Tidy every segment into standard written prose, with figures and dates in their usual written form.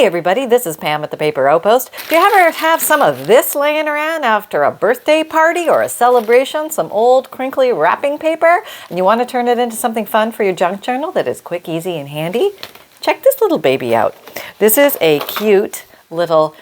Hey everybody, this is Pam at the Paper Outpost. Do you ever have some of this laying around after a birthday party or a celebration, some old crinkly wrapping paper, and you want to turn it into something fun for your junk journal that is quick, easy, and handy? Check this little baby out. This is a cute little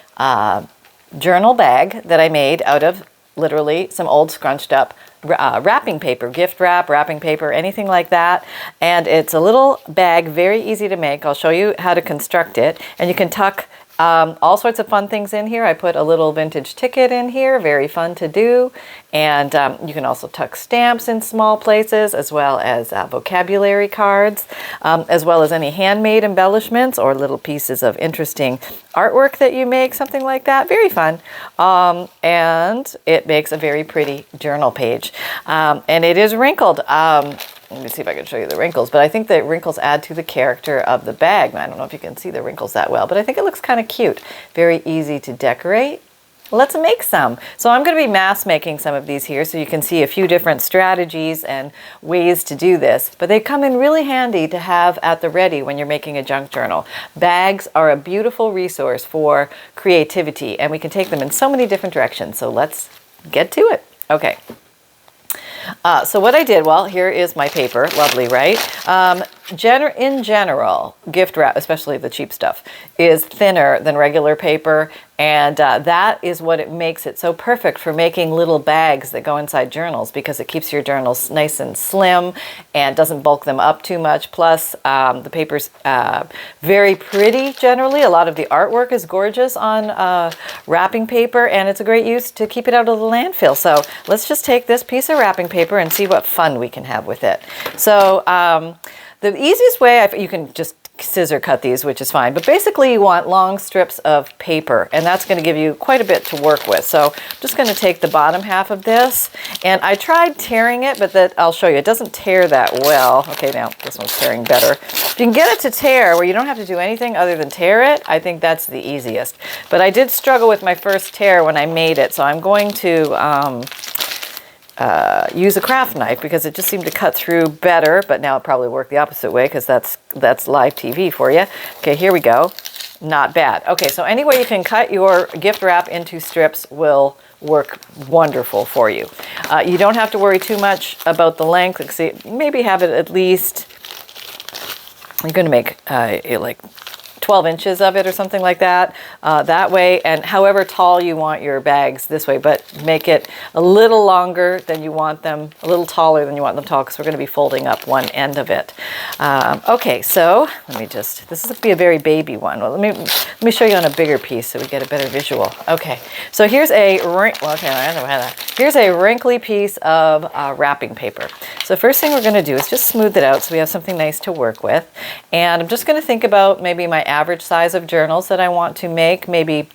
journal bag that I made out of literally some old scrunched up wrapping paper, gift wrap, wrapping paper, anything like that. And it's a little bag, very easy to make. I'll show you how to construct it. And you can tuck all sorts of fun things in here. I put a little vintage ticket in here, very fun to do. And you can also tuck stamps in small places, as well as vocabulary cards, as well as any handmade embellishments or little pieces of interesting artwork that you make, something like that. Very fun. And it makes a very pretty journal page. And it is wrinkled. Let me see if I can show you the wrinkles, but I think the wrinkles add to the character of the bag. I don't know if you can see the wrinkles that well, but I think it looks kind of cute. Very easy to decorate. Let's make some. So I'm going to be mass making some of these here so you can see a few different strategies and ways to do this, but they come in really handy to have at the ready when you're making a junk journal. Bags are a beautiful resource for creativity, and we can take them in so many different directions. So let's get to it. Okay. So what I did, well, here is my paper. Lovely, right? In general, gift wrap, especially the cheap stuff, is thinner than regular paper. And that is what it makes it so perfect for making little bags that go inside journals, because it keeps your journals nice and slim and doesn't bulk them up too much. Plus, the paper's very pretty generally. A lot of the artwork is gorgeous on wrapping paper, and it's a great use to keep it out of the landfill. So let's just take this piece of wrapping paper and see what fun we can have with it. So the easiest way, you can just scissor cut these, which is fine, but basically you want long strips of paper, and that's going to give you quite a bit to work with. So I'm just going to take the bottom half of this, and I tried tearing it, but I'll show you, it doesn't tear that well. Okay, now this one's tearing better. If you can get it to tear where you don't have to do anything other than tear it, I think that's the easiest. But I did struggle with my first tear when I made it, so I'm going to use a craft knife, because it just seemed to cut through better, but now it probably worked the opposite way, because that's live TV for you. Okay, here we go. Not bad. Okay, so any way you can cut your gift wrap into strips will work wonderful for you. You don't have to worry too much about the length. Like, see, maybe have it at least, you're going to make like 12 inches of it or something like that, that way, and however tall you want your bags this way, but make it a little longer than you want them, a little taller than you want them tall, because we're going to be folding up one end of it. Okay, so let me just, this is going to be a very baby one. Well, let me show you on a bigger piece so we get a better visual. Okay, so here's a here's a wrinkly piece of wrapping paper. So first thing we're going to do is just smooth it out so we have something nice to work with. And I'm just going to think about maybe my average size of journals that I want to make. Maybe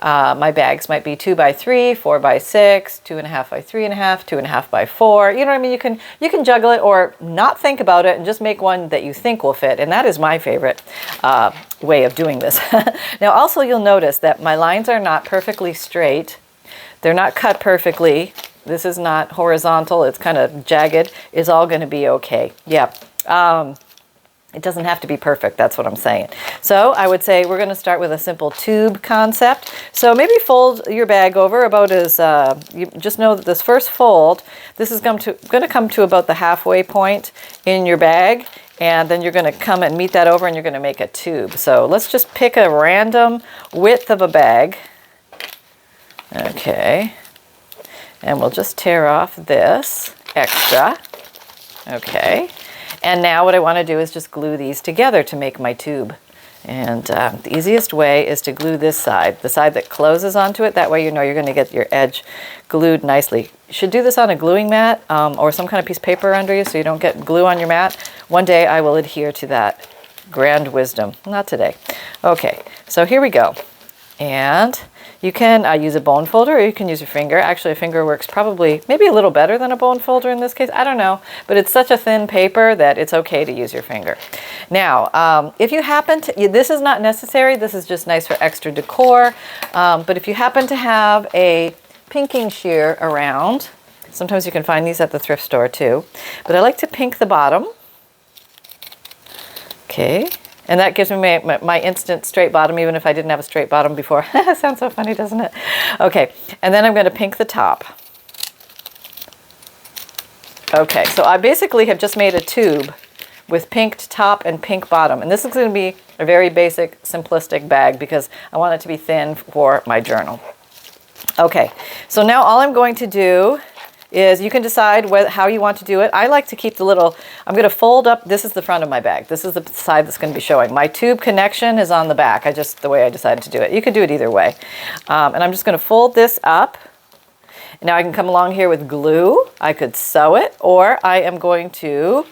my bags might be 2 by 3, 4 by 6, 2.5 by 3.5, 2.5 by 4. You know what I mean? You can juggle it or not think about it and just make one that you think will fit. And that is my favorite way of doing this. Now also you'll notice that my lines are not perfectly straight. They're not cut perfectly. This is not horizontal. It's kind of jagged. It's all going to be okay. Yeah. It doesn't have to be perfect, that's what I'm saying. So I would say we're going to start with a simple tube concept. So maybe fold your bag over about as, you just know that this first fold, this is going to come to about the halfway point in your bag, and then you're going to come and meet that over, and you're going to make a tube. So let's just pick a random width of a bag. Okay. And we'll just tear off this extra. Okay. And now what I want to do is just glue these together to make my tube. And the easiest way is to glue this side, the side that closes onto it. That way you know you're going to get your edge glued nicely. You should do this on a gluing mat or some kind of piece of paper under you so you don't get glue on your mat. One day I will adhere to that grand wisdom. Not today. Okay, so here we go. And you can use a bone folder, or you can use your finger. Actually, a finger works probably maybe a little better than a bone folder in this case. I don't know, but it's such a thin paper that it's okay to use your finger. Now, if you happen to, this is not necessary. This is just nice for extra decor. But if you happen to have a pinking shear around, sometimes you can find these at the thrift store too. But I like to pink the bottom. Okay. And that gives me my instant straight bottom, even if I didn't have a straight bottom before. Sounds so funny, doesn't it? Okay, and then I'm going to pink the top. Okay, so I basically have just made a tube with pinked top and pink bottom. And this is going to be a very basic, simplistic bag because I want it to be thin for my journal. Okay, so now all I'm going to do is you can decide how you want to do it. I like to keep the little, I'm going to fold up, this is the front of my bag. This is the side that's going to be showing. My tube connection is on the back. The way I decided to do it. You could do it either way. And I'm just going to fold this up. Now I can come along here with glue. I could sew it, or I am going to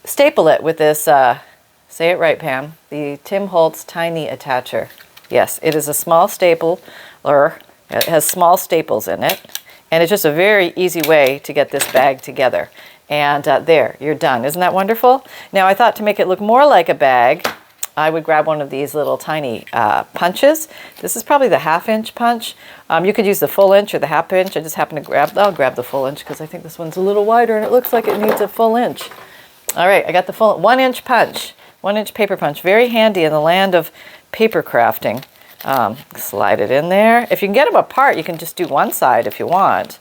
staple it with this, say it right, Pam, the Tim Holtz Tiny Attacher. Yes, it is a small stapler. It has small staples in it. And it's just a very easy way to get this bag together. And there, you're done. Isn't that wonderful? Now, I thought to make it look more like a bag, I would grab one of these little tiny punches. This is probably the 1/2-inch punch. You could use the full inch or the 1/2 inch. I just happen to I'll grab the full inch because I think this one's a little wider and it looks like it needs a full inch. All right, I got the full 1-inch punch, 1-inch paper punch. Very handy in the land of paper crafting. Slide it in there. If you can get them apart, you can just do one side if you want,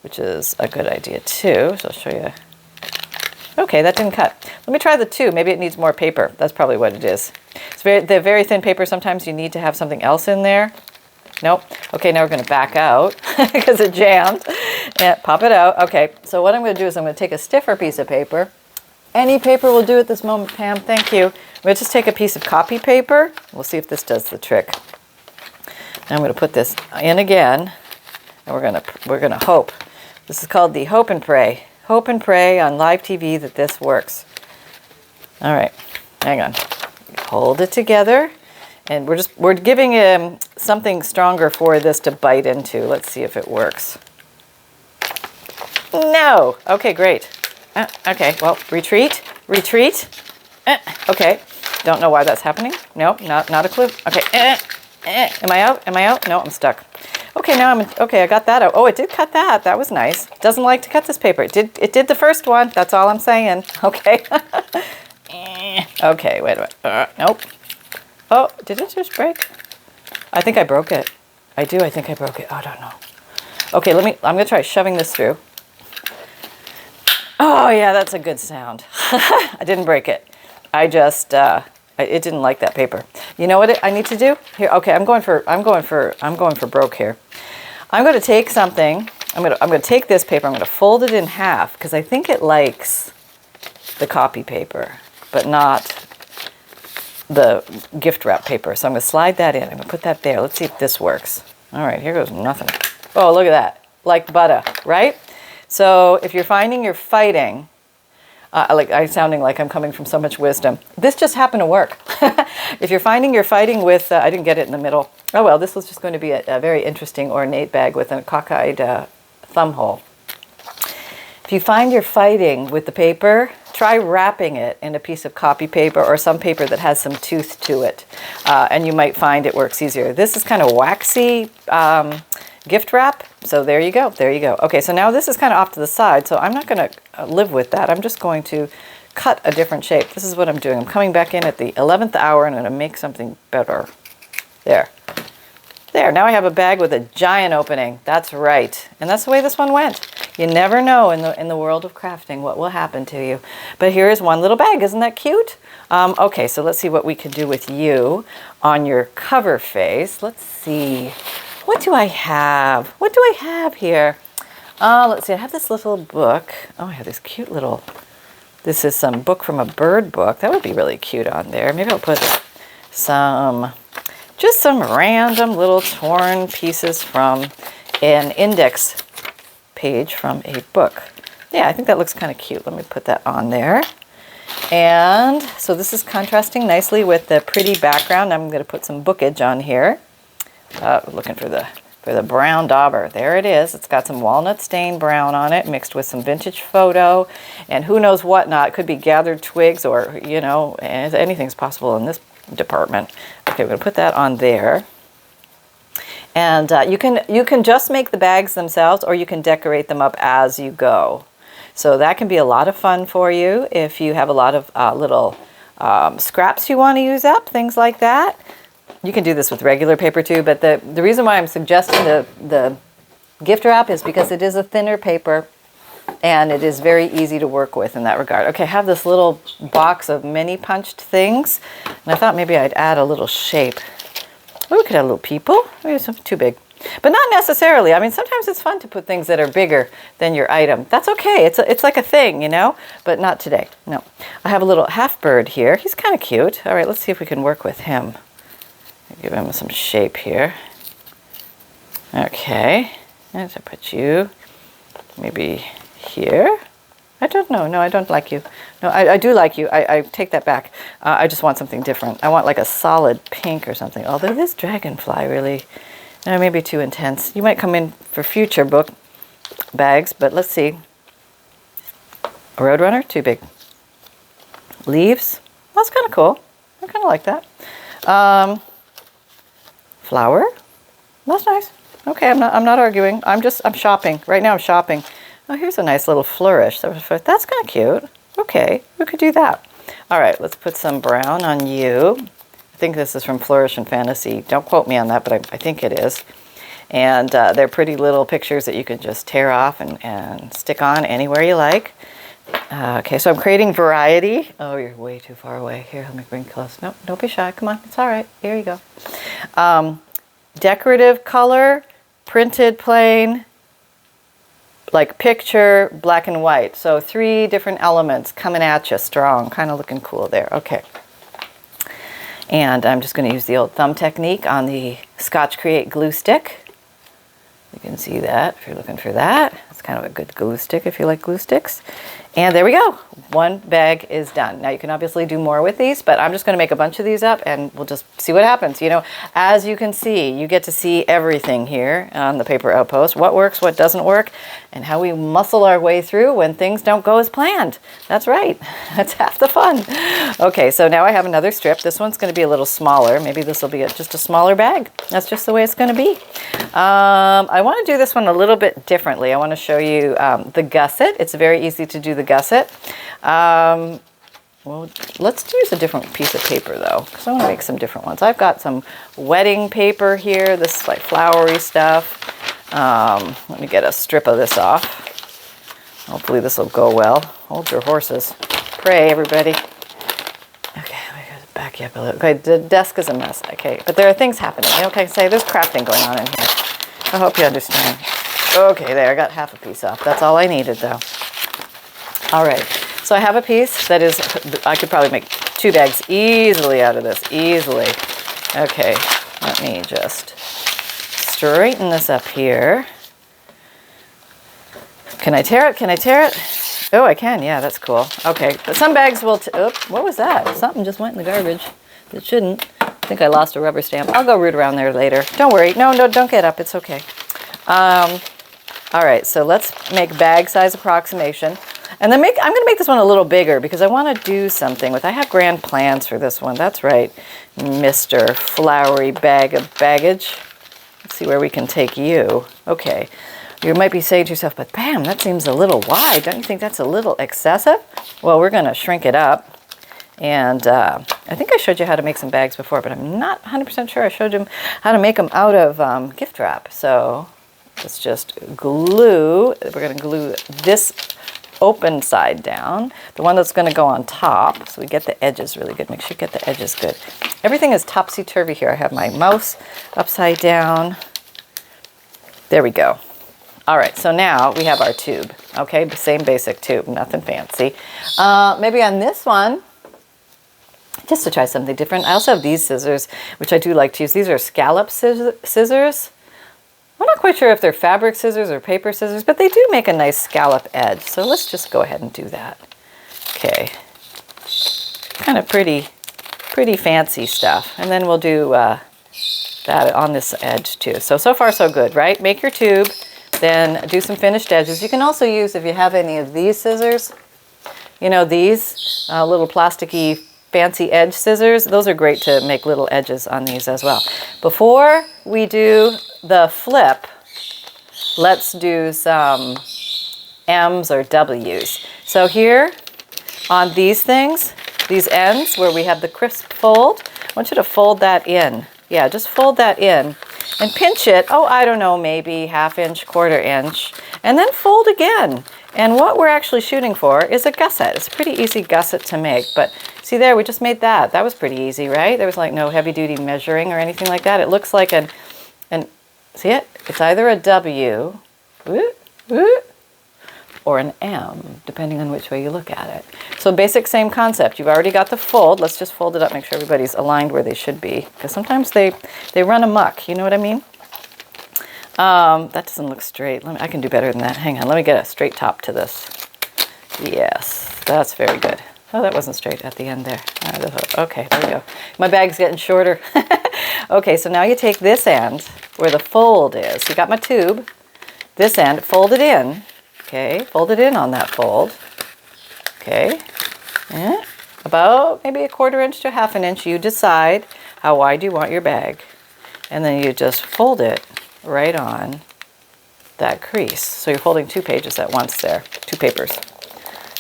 which is a good idea too. So I'll show you. Okay, that didn't cut. Let me try the 2. Maybe it needs more paper. That's probably what it is. They're very thin paper. Sometimes you need to have something else in there. Nope. Okay, now we're going to back out because it jammed. And pop it out. Okay, so what I'm going to do is I'm going to take a stiffer piece of paper. Any paper will do at this moment, Pam. Thank you. I'm going to just take a piece of copy paper. We'll see if this does the trick. Now I'm going to put this in again, and we're going to hope. This is called the Hope and Pray. Hope and pray on live TV that this works. All right, hang on. Hold it together, and we're giving him something stronger for this to bite into. Let's see if it works. No. Okay, great. Okay, well, retreat. Okay, don't know why that's happening. Nope, not a clue. Okay. Am I out? Am I out? No, I'm stuck. Okay, now okay, I got that out. Oh, it did cut that. That was nice. Doesn't like to cut this paper. It did the first one. That's all I'm saying. Okay. Okay, wait a minute. Nope. Oh, did it just break? I think I broke it. I think I broke it. Oh, I don't know. Okay, I'm going to try shoving this through. Oh, yeah, that's a good sound. I didn't break it. I just it didn't like that paper. You know what I need to do? Here, okay, I'm going for broke here. I'm going to take something. I'm going to take this paper. I'm going to fold it in half because I think it likes the copy paper, but not the gift wrap paper. So I'm going to slide that in. I'm going to put that there. Let's see if this works. All right, here goes nothing. Oh, look at that. Like butter, right? So if you're finding you're fighting, I'm sounding like I'm coming from so much wisdom. This just happened to work. If you're finding you're fighting with, I didn't get it in the middle. Oh well, this was just going to be a very interesting ornate bag with a cockeyed thumb hole. If you find you're fighting with the paper, try wrapping it in a piece of copy paper or some paper that has some tooth to it. And you might find it works easier. This is kind of waxy gift wrap. So there you go. There you go. Okay, so now this is kind of off to the side. So I'm not going to live with that. I'm just going to cut a different shape. This is what I'm doing. I'm coming back in at the 11th hour and I'm going to make something better. There. There. Now I have a bag with a giant opening. That's right. And that's the way this one went. You never know in the world of crafting what will happen to you. But here is one little bag. Isn't that cute? Okay, so let's see what we can do with you on your cover face. Let's see. What do I have? What do I have here? Let's see. I have this little book. Oh, I have this cute little... This is some book from a bird book. That would be really cute on there. Maybe I'll put just some random little torn pieces from an index page from a book. Yeah, I think that looks kind of cute. Let me put that on there. And so this is contrasting nicely with the pretty background. I'm going to put some bookage on here. Looking for the brown dauber. There it is. It's got some walnut stain brown on it mixed with some vintage photo and who knows what not. It could be gathered twigs or, you know, anything's possible in this department. Okay, we're going to put that on there. And you can just make the bags themselves or you can decorate them up as you go. So that can be a lot of fun for you if you have a lot of little scraps you want to use up, things like that. You can do this with regular paper too, but the reason why I'm suggesting the gift wrap is because it is a thinner paper and it is very easy to work with in that regard. Okay, I have this little box of mini punched things, and I thought maybe I'd add a little shape. Oh, we could add little people. Maybe it's too big. But not necessarily. I mean, sometimes it's fun to put things that are bigger than your item. That's okay. It's like a thing, you know, but not today. No. I have a little half bird here. He's kind of cute. All right, let's see if we can work with him. Give him some shape here. Okay. And I put you maybe here. I don't know. No, I don't like you. No, I do like you. I take that back. I just want something different. I want like a solid pink or something. Although this dragonfly really... maybe too intense. You might come in for future book bags, but let's see. A Roadrunner, too big. Leaves, that's kind of cool. I kind of like that. Flower, that's nice. Okay, I'm not arguing. I'm shopping. Right now I'm shopping. Oh, here's a nice little flourish. That's kind of cute. Okay, we could do that. All right, let's put some brown on you. I think this is from Flourish and Fantasy. Don't quote me on that, but I think it is. And they're pretty little pictures that you can just tear off and stick on anywhere you like. Okay, so I'm creating variety. Oh, you're way too far away. Here, let me bring close. No, don't be shy. Come on, it's all right. Here you go. Decorative color, printed plain, like picture, black and white. So 3 different elements coming at you strong, kind of looking cool there. Okay. And I'm just going to use the old thumb technique on the Scotch Create glue stick. You can see that if you're looking for that. It's kind of a good glue stick if you like glue sticks. And there we go. One bag is done. Now you can obviously do more with these, but I'm just going to make a bunch of these up and we'll just see what happens. You know, as you can see, you get to see everything here on the Paper Outpost. What works, what doesn't work, and how we muscle our way through when things don't go as planned. That's right. That's half the fun. Okay, so now I have another strip. This one's going to be a little smaller. Maybe this will be just a smaller bag. That's just the way it's going to be. I want to do this one a little bit differently. I want to show you the gusset. It's very easy to do the gusset. Well, let's use a different piece of paper though, because I want to make some different ones. I've got some wedding paper here. This is like flowery stuff. Let me get a strip of this off. Hopefully this will go well. Hold your horses. Pray, everybody. Okay, let me back you up a little. Okay, the desk is a mess. Okay, but there are things happening. Okay, say there's crafting going on in here. I hope you understand. Okay, there, I got half a piece off. That's all I needed though. All right, so I have a piece that is, I could probably make 2 bags easily out of this, easily. Okay, let me just straighten this up here. Can I tear it? Can I tear it? Oh, I can, yeah, that's cool. Okay, but some bags will, what was that? Something just went in the garbage. It shouldn't. I think I lost a rubber stamp. I'll go root around there later. Don't worry, no, don't get up, it's okay. All right, so let's make bag size approximation. And then I'm going to make this one a little bigger because I want to do something with, I have grand plans for this one. That's right, Mr. Flowery Bag of Baggage. Let's see where we can take you. Okay, you might be saying to yourself, but Pam, that seems a little wide. Don't you think that's a little excessive? Well, we're going to shrink it up. And I think I showed you how to make some bags before, but I'm not 100% sure I showed you how to make them out of gift wrap. So let's just glue. We're going to glue this open side down, the one that's going to go on top, so we get the edges really good. Make sure you get the edges good. Everything is topsy-turvy here. I have my mouse upside down. There we go. All right, so now we have our tube. Okay, the same basic tube, nothing fancy. Maybe on this one, just to try something different, I also have these scissors, which I do like to use. These are scallop scissors. I'm not quite sure if they're fabric scissors or paper scissors, but they do make a nice scallop edge. So let's just go ahead and do that. Okay. Kind of pretty fancy stuff. And then we'll do that on this edge too. So far so good, right? Make your tube, then do some finished edges. You can also use, if you have any of these scissors, you know, these little plasticky fancy edge scissors, those are great to make little edges on these as well. Before we do the flip, let's do some M's or W's. So here on these things, these ends where we have the crisp fold, I want you to fold that in. Yeah, just fold that in and pinch it. Oh, I don't know, maybe 1/2 inch, 1/4 inch, and then fold again. And what we're actually shooting for is a gusset. It's a pretty easy gusset to make, but see there, we just made that. That was pretty easy, right? There was like no heavy duty measuring or anything like that. It looks like an see it? It's either a W, or an M, depending on which way you look at it. So basic same concept. You've already got the fold. Let's just fold it up, make sure everybody's aligned where they should be, because sometimes they run amok, you know what I mean? That doesn't look straight. I can do better than that. Hang on, let me get a straight top to this. Yes, that's very good. Oh, that wasn't straight at the end there. Okay, there we go. My bag's getting shorter. Okay, so now you take this end where the fold is. You got my tube. This end, fold it in. Okay, fold it in on that fold. Okay, about maybe 1/4 inch to 1/2 inch. You decide how wide you want your bag. And then you just fold it right on that crease. So you're folding 2 pages at once there, 2 papers.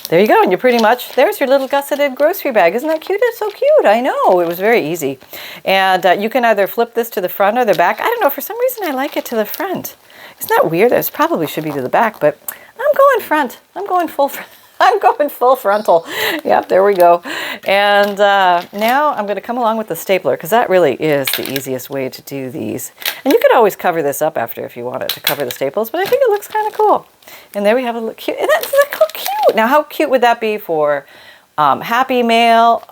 There you go, and you're pretty much, there's your little gusseted grocery bag. Isn't that cute? It's so cute. I know, it was very easy. And you can either flip this to the front or the back. I don't know, for some reason I like it to the front. Isn't that weird? This probably should be to the back, but I'm going front. I'm going full front. I'm going full frontal. Yep, there we go. And now I'm going to come along with the stapler, because that really is the easiest way to do these. And you could always cover this up after if you wanted to cover the staples, but I think it looks kind of cool. And there we have a look cute. And that's so cute. Now, how cute would that be for Happy Mail,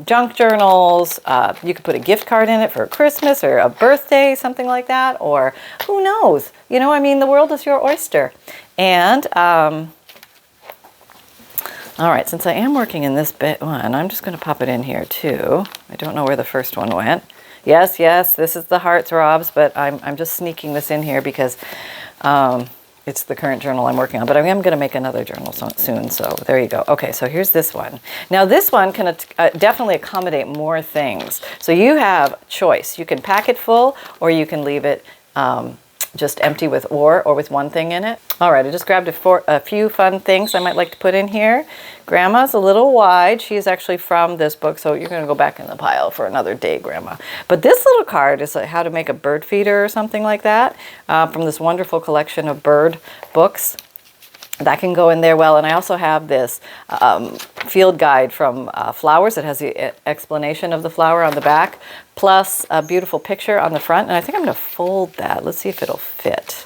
junk journals? You could put a gift card in it for Christmas or a birthday, something like that. Or who knows? You know, I mean, the world is your oyster. And all right, since I am working in this bit one, I'm just going to pop it in here too. I don't know where the first one went. Yes, this is the Heartthrobs, but I'm just sneaking this in here because it's the current journal I'm working on. But I am going to make another journal soon, so there you go. Okay, so here's this one. Now this one can definitely accommodate more things. So you have choice. You can pack it full, or you can leave it just empty with or with one thing in it. All right, I just grabbed a few fun things I might like to put in here. Grandma's a little wide. She's actually from this book, so you're going to go back in the pile for another day, Grandma. But this little card is like how to make a bird feeder or something like that from this wonderful collection of bird books. That can go in there well. And I also have this field guide from flowers. It has the explanation of the flower on the back, plus a beautiful picture on the front. And I think I'm going to fold that. Let's see if it'll fit.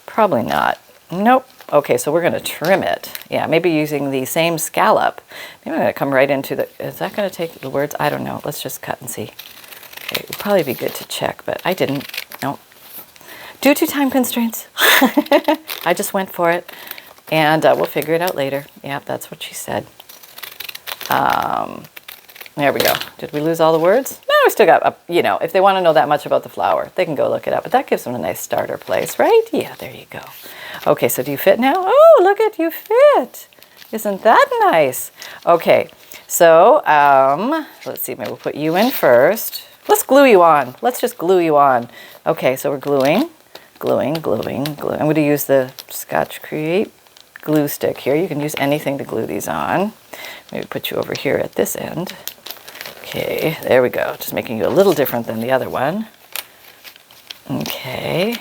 Probably not. Nope. Okay, so we're going to trim it. Yeah, maybe using the same scallop. Maybe I'm going to come right into the... Is that going to take the words? I don't know. Let's just cut and see. Okay, it would probably be good to check, but I didn't. Nope. Due to time constraints, I just went for it, and we'll figure it out later. Yeah, that's what she said. There we go. Did we lose all the words? No, we still got, you know, if they want to know that much about the flower, they can go look it up. But that gives them a nice starter place, right? Yeah, there you go. Okay, so do you fit now? Oh, look at you fit. Isn't that nice? Okay, so let's see. Maybe we'll put you in first. Let's glue you on. Let's just glue you on. Okay, so we're gluing. I'm going to use the Scotch Create glue stick here. You can use anything to glue these on. Maybe put you over here at this end. Okay, there we go. Just making you a little different than the other one. Okay,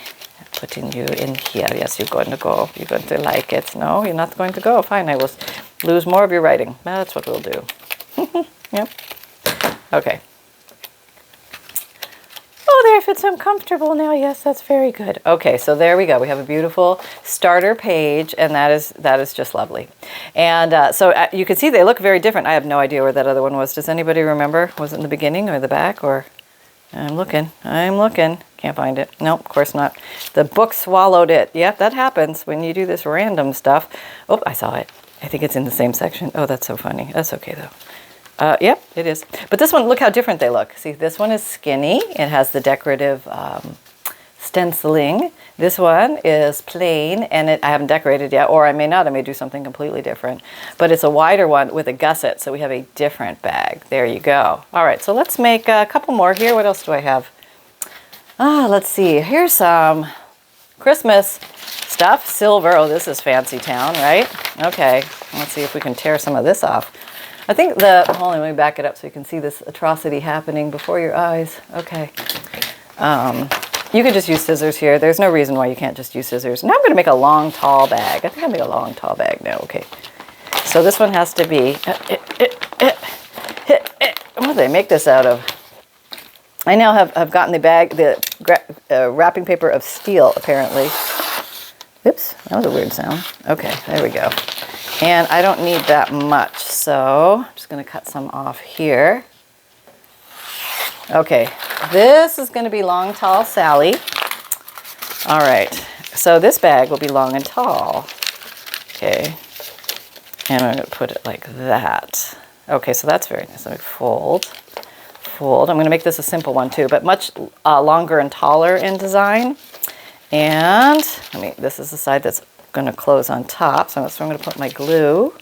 putting you in here. Yes, you're going to go. You're going to like it. No, you're not going to go. Fine, I will lose more of your writing. That's what we'll do. Yep. Okay. Oh, there, it fits so comfortable now. Yes, that's very good. Okay, so there we go. We have a beautiful starter page, and that is just lovely. And so you can see they look very different. I have no idea where that other one was. Does anybody remember? Was it in the beginning or the back? Or I'm looking. Can't find it. Nope, of course not. The book swallowed it. Yep, that happens when you do this random stuff. Oh, I saw it. I think it's in the same section. Oh, that's so funny. That's okay, though. Yep, it is. But this one, look how different they look. See, this one is skinny. It has the decorative stenciling. This one is plain, and I haven't decorated yet, or I may not. I may do something completely different. But it's a wider one with a gusset, so we have a different bag. There you go. All right, so let's make a couple more here. What else do I have? Let's see. Here's some Christmas stuff. Silver. Oh, this is fancy town, right? Okay, let's see if we can tear some of this off. I think hold on, let me back it up so you can see this atrocity happening before your eyes. Okay. You could just use scissors here. There's no reason why you can't just use scissors. Now I'm going to make a long, tall bag. I think I'll make a long, tall bag now. Okay. So this one has to be, what do they make this out of? I now have gotten the bag, the wrapping paper of steel, apparently. Oops, that was a weird sound. Okay, there we go. And I don't need that much, so I'm just going to cut some off here. Okay, this is going to be long, tall Sally. All right, so this bag will be long and tall. Okay, and I'm going to put it like that. Okay, so that's very nice. Let me fold. I'm going to make this a simple one too, but much longer and taller in design. And this is the side that's going to close on top, so I'm going to put my glue.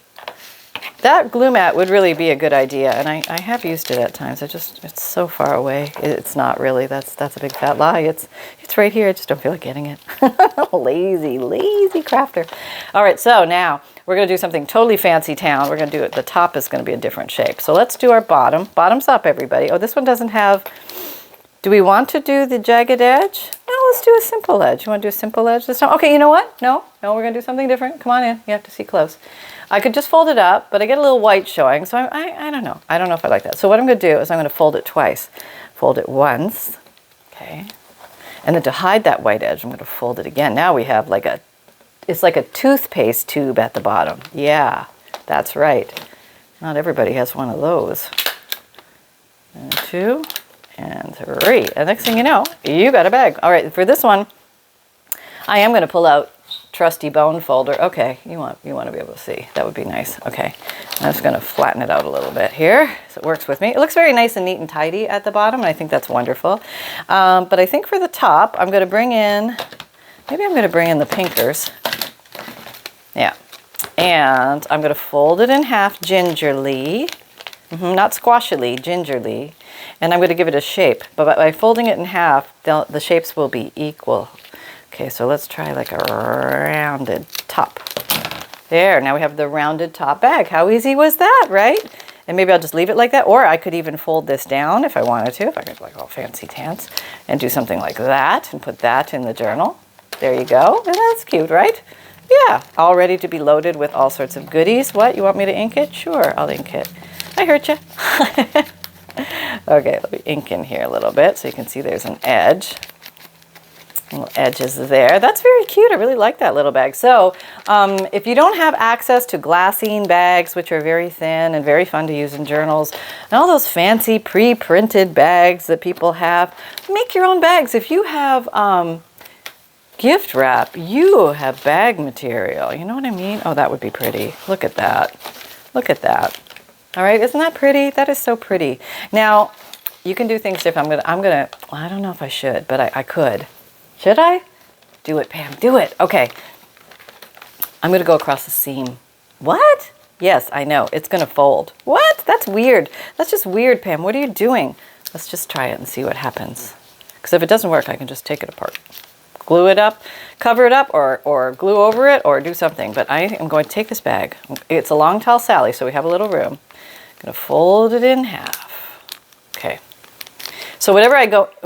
That glue mat would really be a good idea, and I have used it at times. It's so far away. It's not really. That's a big fat lie. It's right here. I just don't feel like getting it. Lazy crafter. All right, so now we're going to do something totally fancy town. We're going to do it. The top is going to be a different shape. So let's do our bottom. Bottoms up, everybody. Oh, this one doesn't have. Do we want to do the jagged edge? No, let's do a simple edge. You want to do a simple edge this time? Okay, you know what? No, we're going to do something different. Come on in. You have to see close. I could just fold it up, but I get a little white showing, so I don't know. I don't know if I like that. So what I'm going to do is I'm going to fold it twice. Fold it once, okay? And then to hide that white edge, I'm going to fold it again. Now we have it's like a toothpaste tube at the bottom. Yeah, that's right. Not everybody has one of those. And 2 and 3. And next thing you know, you got a bag. All right, for this one, I am going to pull out trusty bone folder. Okay, you want to be able to see. That would be nice. Okay, I'm just going to flatten it out a little bit here so it works with me. It looks very nice and neat and tidy at the bottom, and I think that's wonderful. But I think for the top, I'm going to bring in, maybe I'm going to bring in the pinkers. Yeah, and I'm going to fold it in half gingerly. Not squashily, gingerly. And I'm going to give it a shape. But by folding it in half, the shapes will be equal. Okay, so let's try like a rounded top. There, now we have the rounded top bag. How easy was that, right? And maybe I'll just leave it like that, or I could even fold this down if I wanted to, if I could like all fancy pants, and do something like that and put that in the journal. There you go. And that's cute, right? Yeah, all ready to be loaded with all sorts of goodies. What, you want me to ink it? Sure, I'll ink it. I hurt you. Okay, let me ink in here a little bit so you can see there's an edge. Little edges there. That's very cute. I really like that little bag. So if you don't have access to glassine bags, which are very thin and very fun to use in journals, and all those fancy pre-printed bags that people have, make your own bags. If you have gift wrap, you have bag material. You know what I mean? Oh, that would be pretty. Look at that. Look at that. All right, isn't that pretty? That is so pretty. Now, you can do things different. I'm gonna, well, I don't know if I should, but I could. Should I? Do it, Pam, do it. Okay. I'm gonna go across the seam. What? Yes, I know, it's gonna fold. What? That's weird. That's just weird, Pam. What are you doing? Let's just try it and see what happens. Because if it doesn't work, I can just take it apart. Glue it up, cover it up, or glue over it, or do something. But I am going to take this bag. It's a long, tall Sally, so we have a little room. I'm gonna fold it in half. Okay. So whatever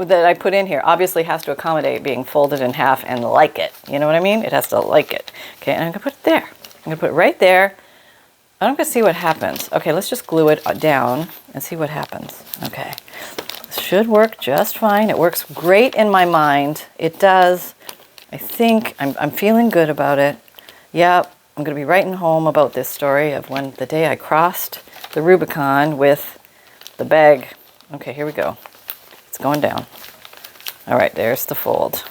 that I put in here obviously has to accommodate being folded in half and like it. You know what I mean? It has to like it. Okay, and I'm gonna put it there. I'm gonna put it right there. I'm gonna see what happens. Okay, let's just glue it down and see what happens. Okay, this should work just fine. It works great in my mind. It does. I think I'm feeling good about it. Yep, I'm gonna be writing home about this story of when the day I crossed the Rubicon with the bag. Okay, here we go. It's going down. All right, there's the fold.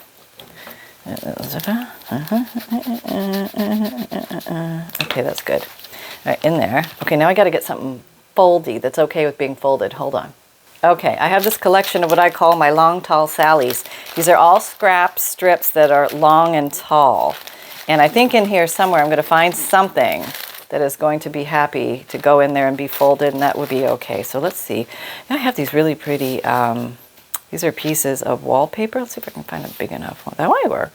Okay, that's good. All right, in there. Okay, now I got to get something foldy that's okay with being folded. Hold on. Okay, I have this collection of what I call my long, tall Sallies. These are all scrap strips that are long and tall. And I think in here somewhere I'm going to find something that is going to be happy to go in there and be folded, and that would be okay. So let's see. Now I have these really pretty, these are pieces of wallpaper. Let's see if I can find a big enough one. That might work.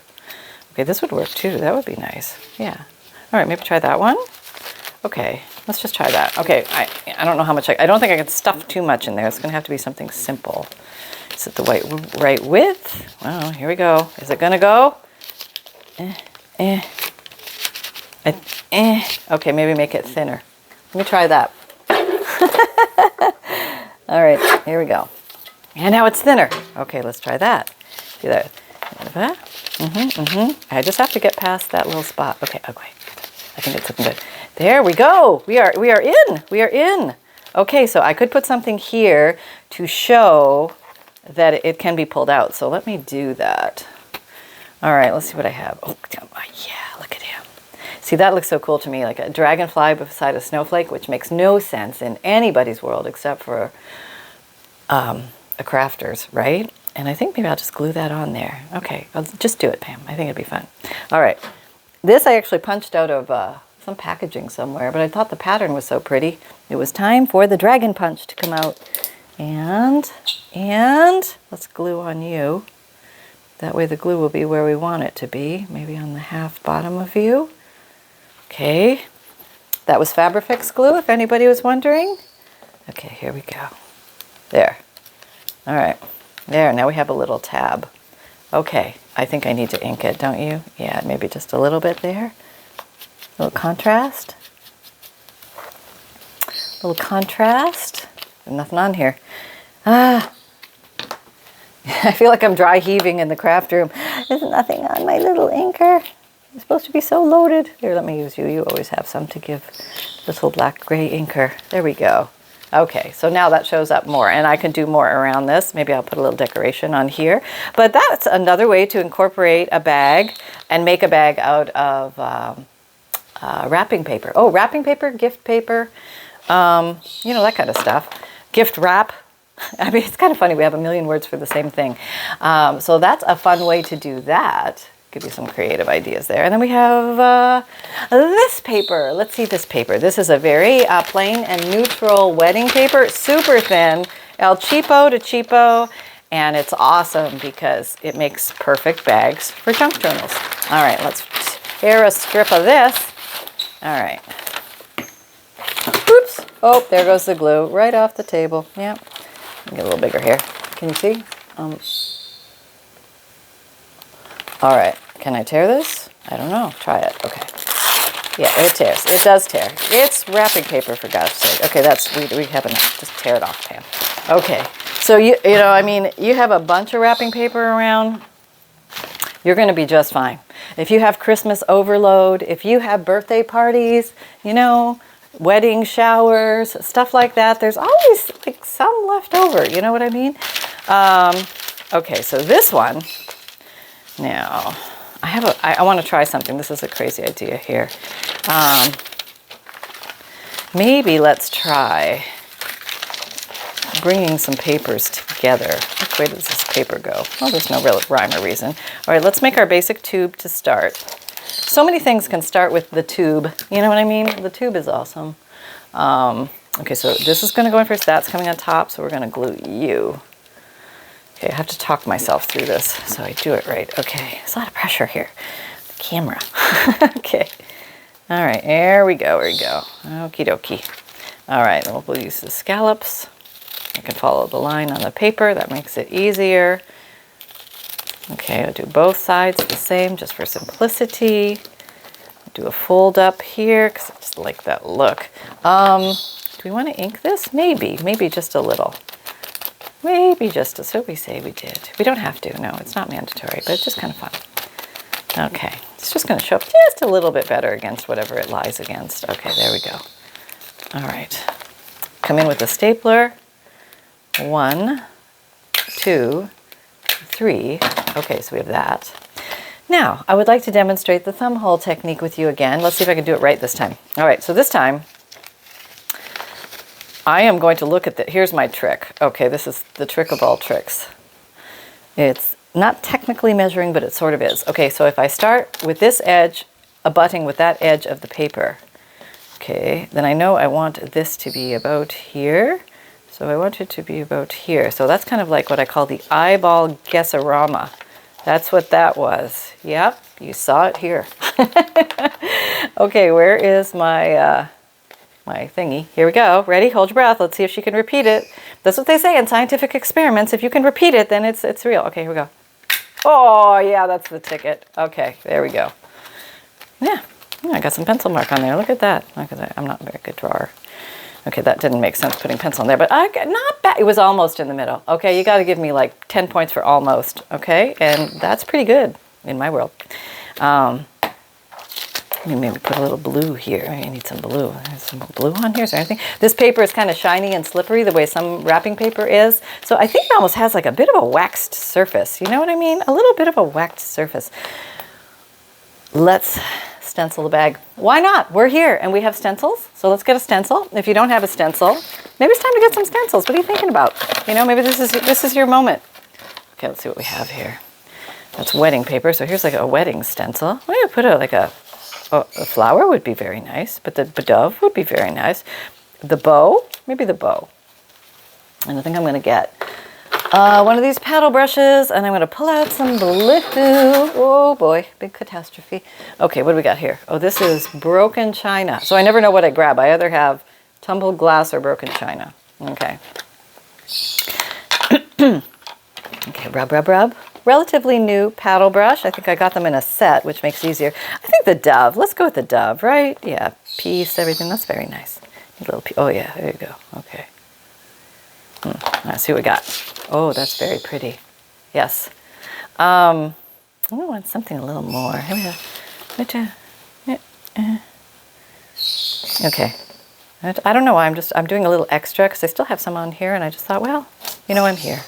Okay, this would work too. That would be nice. Yeah. All right, maybe try that one. Okay, Let's just try that. Okay, I don't know how much, I don't think I can stuff too much in there. It's gonna have to be something simple. Is it the right width? Well, here we go. Is it gonna go? Okay, maybe make it thinner. Let me try that. All right, here we go. And now it's thinner. Okay, let's try that. See that? I just have to get past that little spot. Okay, okay. I think it's looking good. There we go. We are in. We are in. Okay, so I could put something here to show that it can be pulled out. So let me do that. All right, let's see what I have. Oh, yeah, look at him. See, that looks so cool to me, like a dragonfly beside a snowflake, which makes no sense in anybody's world except for a crafter's, right? And I think maybe I'll just glue that on there. Okay, I'll just do it, Pam. I think it'd be fun. All right, this I actually punched out of some packaging somewhere, but I thought the pattern was so pretty. It was time for the dragon punch to come out. And let's glue on you. That way the glue will be where we want it to be, maybe on the half bottom of you. Okay, that was Fabrifix glue, if anybody was wondering. Okay, here we go. There. All right, there, now we have a little tab. Okay, I think I need to ink it, don't you? Yeah, maybe just a little bit there. A little contrast. A little contrast. There's nothing on here. Ah. I feel like I'm dry heaving in the craft room. There's nothing on my little inker. It's supposed to be so loaded. Here, let me use you. You always have some to give little black gray inker. There we go. Okay, so now that shows up more, and I can do more around this. Maybe I'll put a little decoration on here. But that's another way to incorporate a bag and make a bag out of wrapping paper. Oh, wrapping paper, gift paper, you know, that kind of stuff. Gift wrap. I mean, it's kind of funny. We have a million words for the same thing. So that's a fun way to do that. Give you some creative ideas there. And then we have this paper. Let's see this paper. This is a very plain and neutral wedding paper. Super thin. El Cheapo to Cheapo. And it's awesome because it makes perfect bags for junk journals. All right, let's tear a strip of this. All right. Oops. Oh, there goes the glue right off the table. Yep. Get a little bigger here. Can you see? All right. Can I tear this? I don't know. Try it. Okay. Yeah, it tears. It does tear. It's wrapping paper, for God's sake. Okay, we have enough. Just tear it off, Pam. Okay. So you know, I mean, you have a bunch of wrapping paper around, you're going to be just fine. If you have Christmas overload, if you have birthday parties, you know, wedding showers, stuff like that, there's always like some left over, you know what I mean? Okay, so this one, now, I want to try something. This is a crazy idea here. Maybe let's try bringing some papers together. Which way does this paper go? Well, there's no real rhyme or reason. All right, let's make our basic tube to start. So many things can start with the tube. You know what I mean? The tube is awesome. Okay, so this is going to go in first. That's coming on top, so we're going to glue you. Okay, I have to talk myself through this so I do it right. Okay, there's a lot of pressure here. The camera. Okay. All right, there we go, there we go. Okie dokie. All right, then we'll use the scallops. I can follow the line on the paper. That makes it easier. Okay, I'll do both sides the same just for simplicity. Do a fold up here because I just like that look. Do we want to ink this? Maybe just a little. Maybe just a, so we say we did. We don't have to, no, it's not mandatory, but it's just kind of fun. Okay, it's just going to show up just a little bit better against whatever it lies against. Okay, there we go. All right, come in with a stapler. 1, 2, 3. Okay, so we have that. Now, I would like to demonstrate the thumb hole technique with you again. Let's see if I can do it right this time. All right, so this time, I am going to look at the, here's my trick. Okay, this is the trick of all tricks. It's not technically measuring, but it sort of is. Okay, so if I start with this edge, abutting with that edge of the paper, okay, then I know I want this to be about here. So I want it to be about here. So that's kind of like what I call the eyeball guess-a-rama. That's what that was. Yep, you saw it here. Okay, where is my my thingy. Here we go. Ready? Hold your breath. Let's see if she can repeat it. That's what they say in scientific experiments. If you can repeat it, then it's real. Okay, here we go. Oh, yeah, that's the ticket. Okay, there we go. Yeah, I got some pencil mark on there. Look at that. Look at that. I'm not a very good drawer. Okay, that didn't make sense putting pencil in there, but not bad. It was almost in the middle. Okay, you got to give me like 10 points for almost. Okay, and that's pretty good in my world. Maybe put a little blue here. I need some blue. There's some blue on here. Is there anything? This paper is kind of shiny and slippery the way some wrapping paper is. So I think it almost has like a bit of a waxed surface. You know what I mean? A little bit of a waxed surface. Let's stencil the bag. Why not? We're here and we have stencils. So let's get a stencil. If you don't have a stencil, maybe it's time to get some stencils. What are you thinking about? You know, maybe this is your moment. Okay, let's see what we have here. That's wedding paper. So here's like a wedding stencil. I'm going to put a flower would be very nice, but the dove would be very nice. The bow, maybe the bow. And I think I'm going to get one of these paddle brushes, and I'm going to pull out some blue. Oh boy, big catastrophe. Okay, what do we got here? Oh, this is broken china. So I never know what I grab. I either have tumbled glass or broken china. Okay. Okay, rub, rub, rub. Relatively new paddle brush. I think I got them in a set, which makes it easier. I think the dove. Let's go with the dove, right? Yeah, peace, everything. That's very nice. A little oh yeah, there you go. Okay. Let's see what we got. Oh, that's very pretty. Yes. I want something a little more. Okay. I don't know why I'm doing a little extra because I still have some on here, and I just thought, well, you know, I'm here.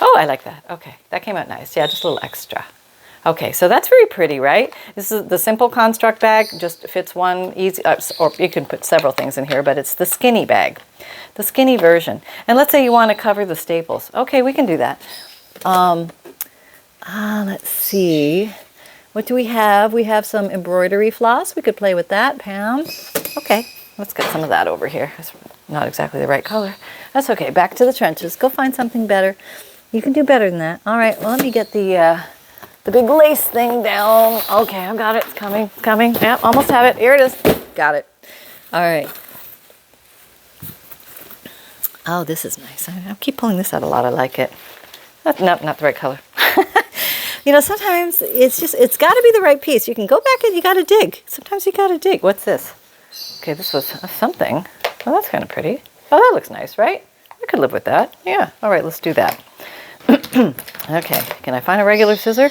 Oh, I like that. Okay, that came out nice. Yeah, just a little extra. Okay, so that's very pretty, right? This is the simple construct bag, just fits one easy, or you can put several things in here, but it's the skinny bag, the skinny version. And let's say you want to cover the staples. Okay, we can do that. Let's see. What do we have? We have some embroidery floss. We could play with that, Pam. Okay, let's get some of that over here. It's not exactly the right color. That's okay. Back to the trenches. Go find something better. You can do better than that. All right, well, let me get the big lace thing down. Okay, I've got it. It's coming, it's coming. Yeah, almost have it. Here it is. Got it. All right. Oh, this is nice. I keep pulling this out a lot. I like it. No, not the right color. You know, sometimes it's got to be the right piece. You can go back and you got to dig. Sometimes you got to dig. What's this? Okay, this was something. Well, that's kind of pretty. Oh, that looks nice, right? I could live with that. Yeah. All right, let's do that. Okay, can I find a regular scissor?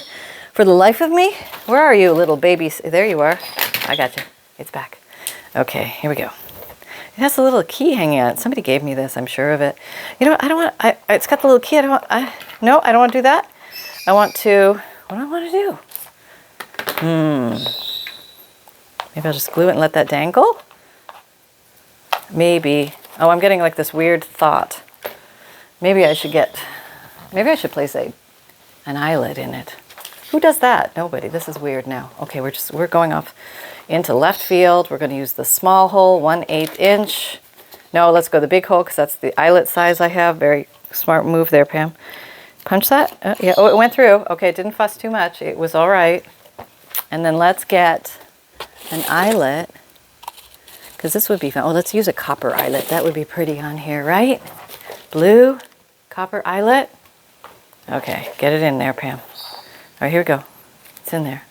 For the life of me? Where are you, little baby? There you are. I got you. It's back. Okay, here we go. It has a little key hanging on it. Somebody gave me this, I'm sure of it. You know, I don't want, it's got the little key. No, I don't want to do that. I want to, what do I want to do? Maybe I'll just glue it and let that dangle? Maybe. Oh, I'm getting like this weird thought. Maybe I should place an eyelet in it. Who does that? Nobody. This is weird now. Okay, we're going off into left field. We're going to use the small hole, 1/8 inch. No, let's go the big hole because that's the eyelet size I have. Very smart move there, Pam. Punch that. Yeah. Oh, it went through. Okay, it didn't fuss too much. It was all right. And then let's get an eyelet because this would be fun. Oh, let's use a copper eyelet. That would be pretty on here, right? Blue, copper eyelet. Okay, get it in there, Pam. All right, here we go. It's in there.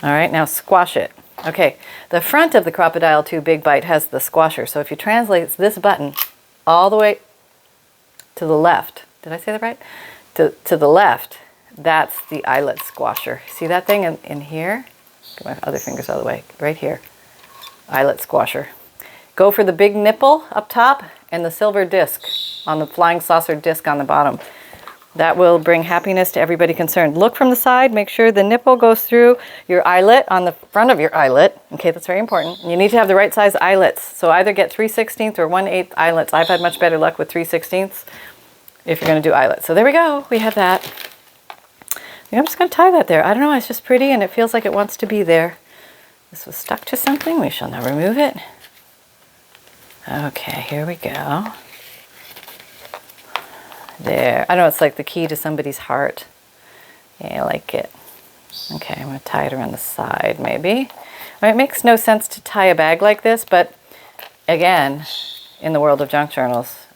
All right, now squash it. Okay, the front of the Crop-A-Dile 2 Big Bite has the squasher. So if you translate this button all the way to the left, did I say that right? To the left, that's the eyelet squasher. See that thing in here? Get my other fingers out of the way. Right here. Eyelet squasher. Go for the big nipple up top and the silver disc on the flying saucer disc on the bottom. That will bring happiness to everybody concerned. Look from the side, make sure the nipple goes through your eyelet on the front of your eyelet. Okay, that's very important. You need to have the right size eyelets. So either get 3/16 or 1/8 eyelets. I've had much better luck with 3/16 if you're going to do eyelets. So there we go, we have that. I'm just going to tie that there. I don't know, it's just pretty and it feels like it wants to be there. This was stuck to something, we shall now remove it. Okay, here we go. There. I know it's like the key to somebody's heart. Yeah, I like it. Okay, I'm going to tie it around the side maybe. I mean, it makes no sense to tie a bag like this, but again, in the world of junk journals,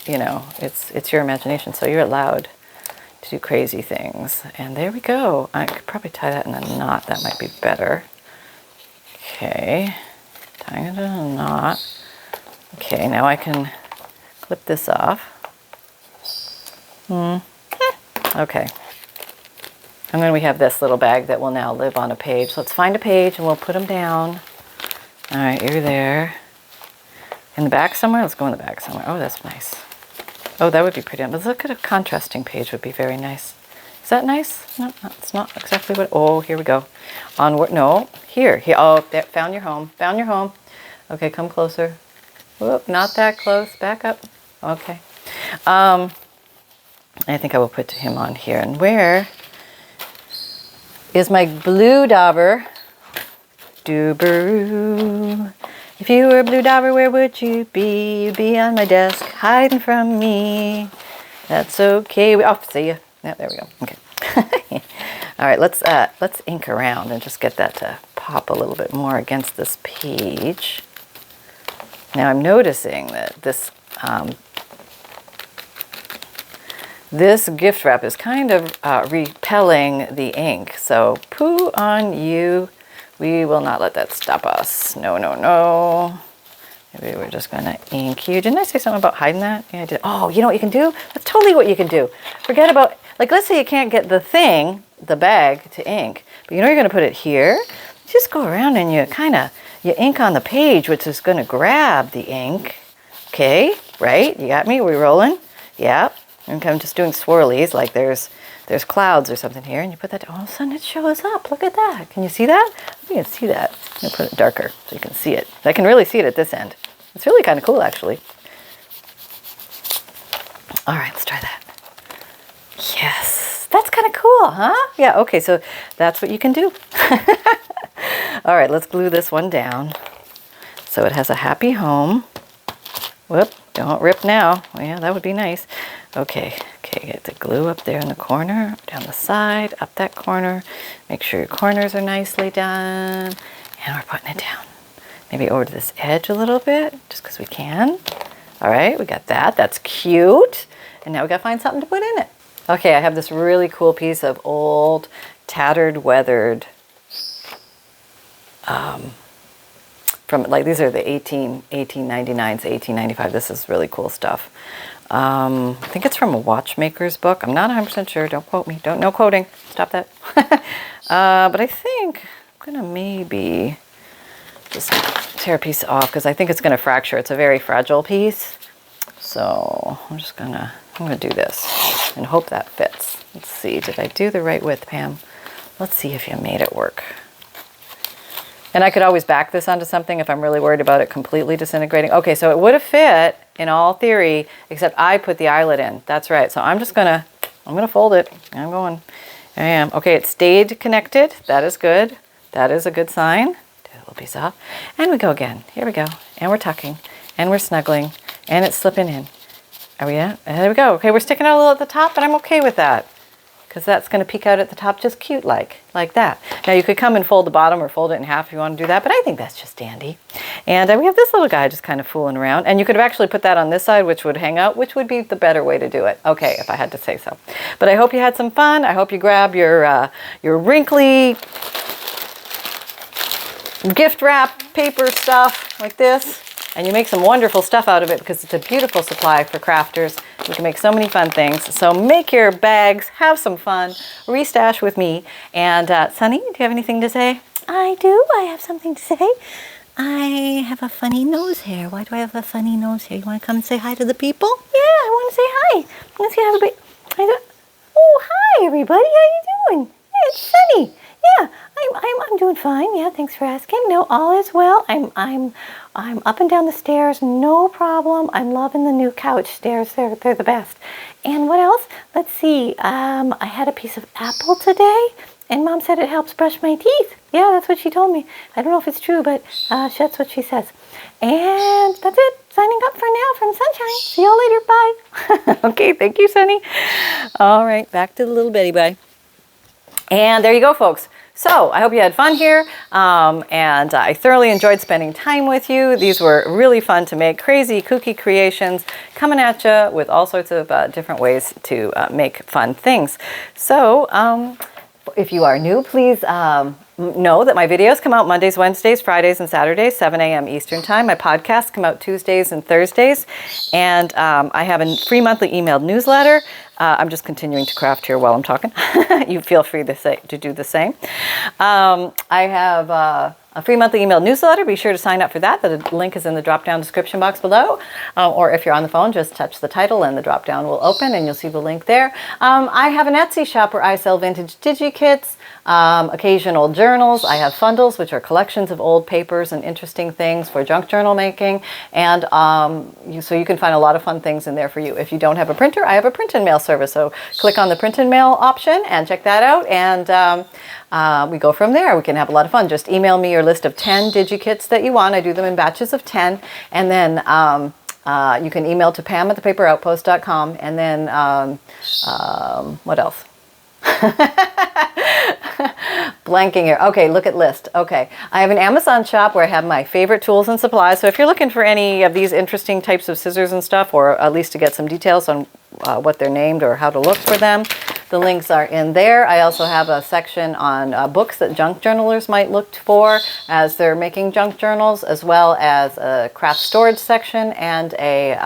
you know, it's your imagination, so you're allowed to do crazy things. And there we go. I could probably tie that in a knot. That might be better. Okay, tying it in a knot. Okay, now I can clip this off. Okay. And then we have this little bag that will now live on a page. Let's find a page and we'll put them down. All right, you're there. In the back somewhere? Let's go in the back somewhere. Oh, that's nice. Oh, that would be pretty. Let's look at a contrasting page would be very nice. Is that nice? No, it's not exactly what. Oh, here we go. Onward. No, here. Oh, there, found your home. Found your home. Okay, come closer. Whoop, not that close. Back up. Okay. I think I will put him on here. And where is my blue dauber? Doobaroo. If you were a blue dauber, where would you be? You'd be on my desk, hiding from me. That's okay. Oh, see ya. Yeah, there we go. Okay. All right, let's ink around and just get that to pop a little bit more against this page. Now I'm noticing that this this gift wrap is kind of repelling the ink. So poo on you. We will not let that stop us. No, no, no. Maybe we're just going to ink you. Didn't I say something about hiding that? Yeah, I did. Oh, you know what you can do? That's totally what you can do. Forget about, like, let's say you can't get the thing, the bag, to ink. But you know you're going to put it here? Just go around and you ink on the page, which is going to grab the ink. Okay, right? You got me? We rolling? Yeah. And I'm just doing swirlies, like there's clouds or something here, and you put that, all of a sudden it shows up. Look at that. Can you see that? You can see that. I'm going to put it darker so you can see it. I can really see it at this end. It's really kind of cool, actually. All right, let's try that. Yes, that's kind of cool, huh? Yeah, okay, so that's what you can do. All right, let's glue this one down so it has a happy home. Whoop, don't rip now. Well, yeah, that would be nice. Okay, get the glue up there in the corner, down the side, up that corner. Make sure your corners are nicely done. And we're putting it down. Maybe over to this edge a little bit, just because we can. All right, we got that. That's cute. And now we got to find something to put in it. Okay, I have this really cool piece of old, tattered, weathered, from, like, these are the 1899s, 1895. This is really cool stuff. I think it's from a watchmaker's book. I'm not 100% sure. Don't quote me. No quoting. Stop that. But I think I'm going to maybe just tear a piece off because I think it's going to fracture. It's a very fragile piece. So I'm going to do this and hope that fits. Let's see. Did I do the right width, Pam? Let's see if you made it work. And I could always back this onto something if I'm really worried about it completely disintegrating. Okay, so it would have fit in all theory, except I put the eyelet in. That's right. So I'm going to fold it. I'm going. I am. Okay, it stayed connected. That is good. That is a good sign. Do a little piece off. And we go again. Here we go. And we're tucking. And we're snuggling. And it's slipping in. Are we at? There we go. Okay, we're sticking out a little at the top, but I'm okay with that. Because that's going to peek out at the top just cute like that. Now you could come and fold the bottom or fold it in half if you want to do that, but I think that's just dandy. And we have this little guy just kind of fooling around. And you could have actually put that on this side, which would hang out, which would be the better way to do it. Okay, if I had to say so. But I hope you had some fun. I hope you grab your wrinkly gift wrap paper stuff like this. And you make some wonderful stuff out of it because it's a beautiful supply for crafters. You can make so many fun things. So make your bags, have some fun, restash with me. And Sunny, do you have anything to say? I do. I have something to say. I have a funny nose hair. Why do I have a funny nose hair? You want to come and say hi to the people? Yeah, I want to say hi. Let's see how everybody. Oh, hi everybody. How you doing? Yeah, it's Sunny. Yeah, I'm doing fine. Yeah, thanks for asking. No, all is well. I'm up and down the stairs, no problem. I'm loving the new couch stairs. They're the best. And what else? Let's see. I had a piece of apple today, and Mom said it helps brush my teeth. Yeah, that's what she told me. I don't know if it's true, but that's what she says. And that's it. Signing up for now from Sunshine. See y'all later. Bye. Okay, thank you, Sunny. All right, back to the little Betty Bye. And there you go, folks. So I hope you had fun here, and I thoroughly enjoyed spending time with you. These were really fun to make, crazy, kooky creations coming at you with all sorts of different ways to make fun things. So if you are new, please know that my videos come out Mondays, Wednesdays, Fridays, and Saturdays, 7 a.m. Eastern Time. My podcasts come out Tuesdays and Thursdays, and I have a free monthly emailed newsletter. I'm just continuing to craft here while I'm talking. You feel free to do the same. I have a free monthly email newsletter. Be sure to sign up for that. The link is in the drop-down description box below. Or if you're on the phone, just touch the title and the drop-down will open and you'll see the link there. I have an Etsy shop where I sell vintage digi-kits, occasional journals. I have fundles, which are collections of old papers and interesting things for junk journal making. And so you can find a lot of fun things in there for you. If you don't have a printer, I have a print and mail service. So click on the print and mail option and check that out. And we go from there. We can have a lot of fun. Just email me your list of 10 digi-kits that you want. I do them in batches of 10. And then you can email to pam@thepaperoutpost.com. And then what else? Blanking here. Okay, look at list. Okay, I have an Amazon shop where I have my favorite tools and supplies. So if you're looking for any of these interesting types of scissors and stuff, or at least to get some details on what they're named or how to look for them, the links are in there. I also have a section on books that junk journalers might look for as they're making junk journals, as well as a craft storage section and a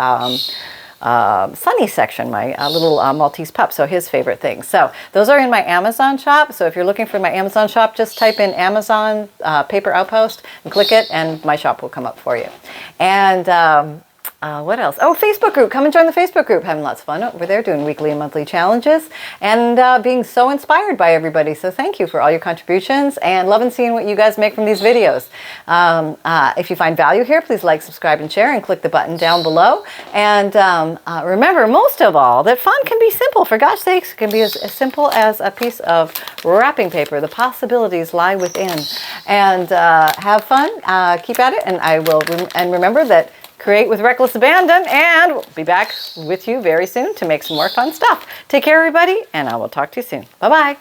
Sunny section, my little Maltese pup, so his favorite things. So those are in my Amazon shop. So if you're looking for my Amazon shop, just type in Amazon Paper Outpost and click it and my shop will come up for you. And what else? Oh, Facebook group. Come and join the Facebook group. Having lots of fun over there, doing weekly and monthly challenges and being so inspired by everybody. So thank you for all your contributions and loving seeing what you guys make from these videos. If you find value here, please like, subscribe, and share and click the button down below. And remember, most of all, that fun can be simple. For gosh sakes, it can be as simple as a piece of wrapping paper. The possibilities lie within. And have fun. Keep at it. And I will. And remember that create with reckless abandon, and we'll be back with you very soon to make some more fun stuff. Take care, everybody, and I will talk to you soon. Bye-bye.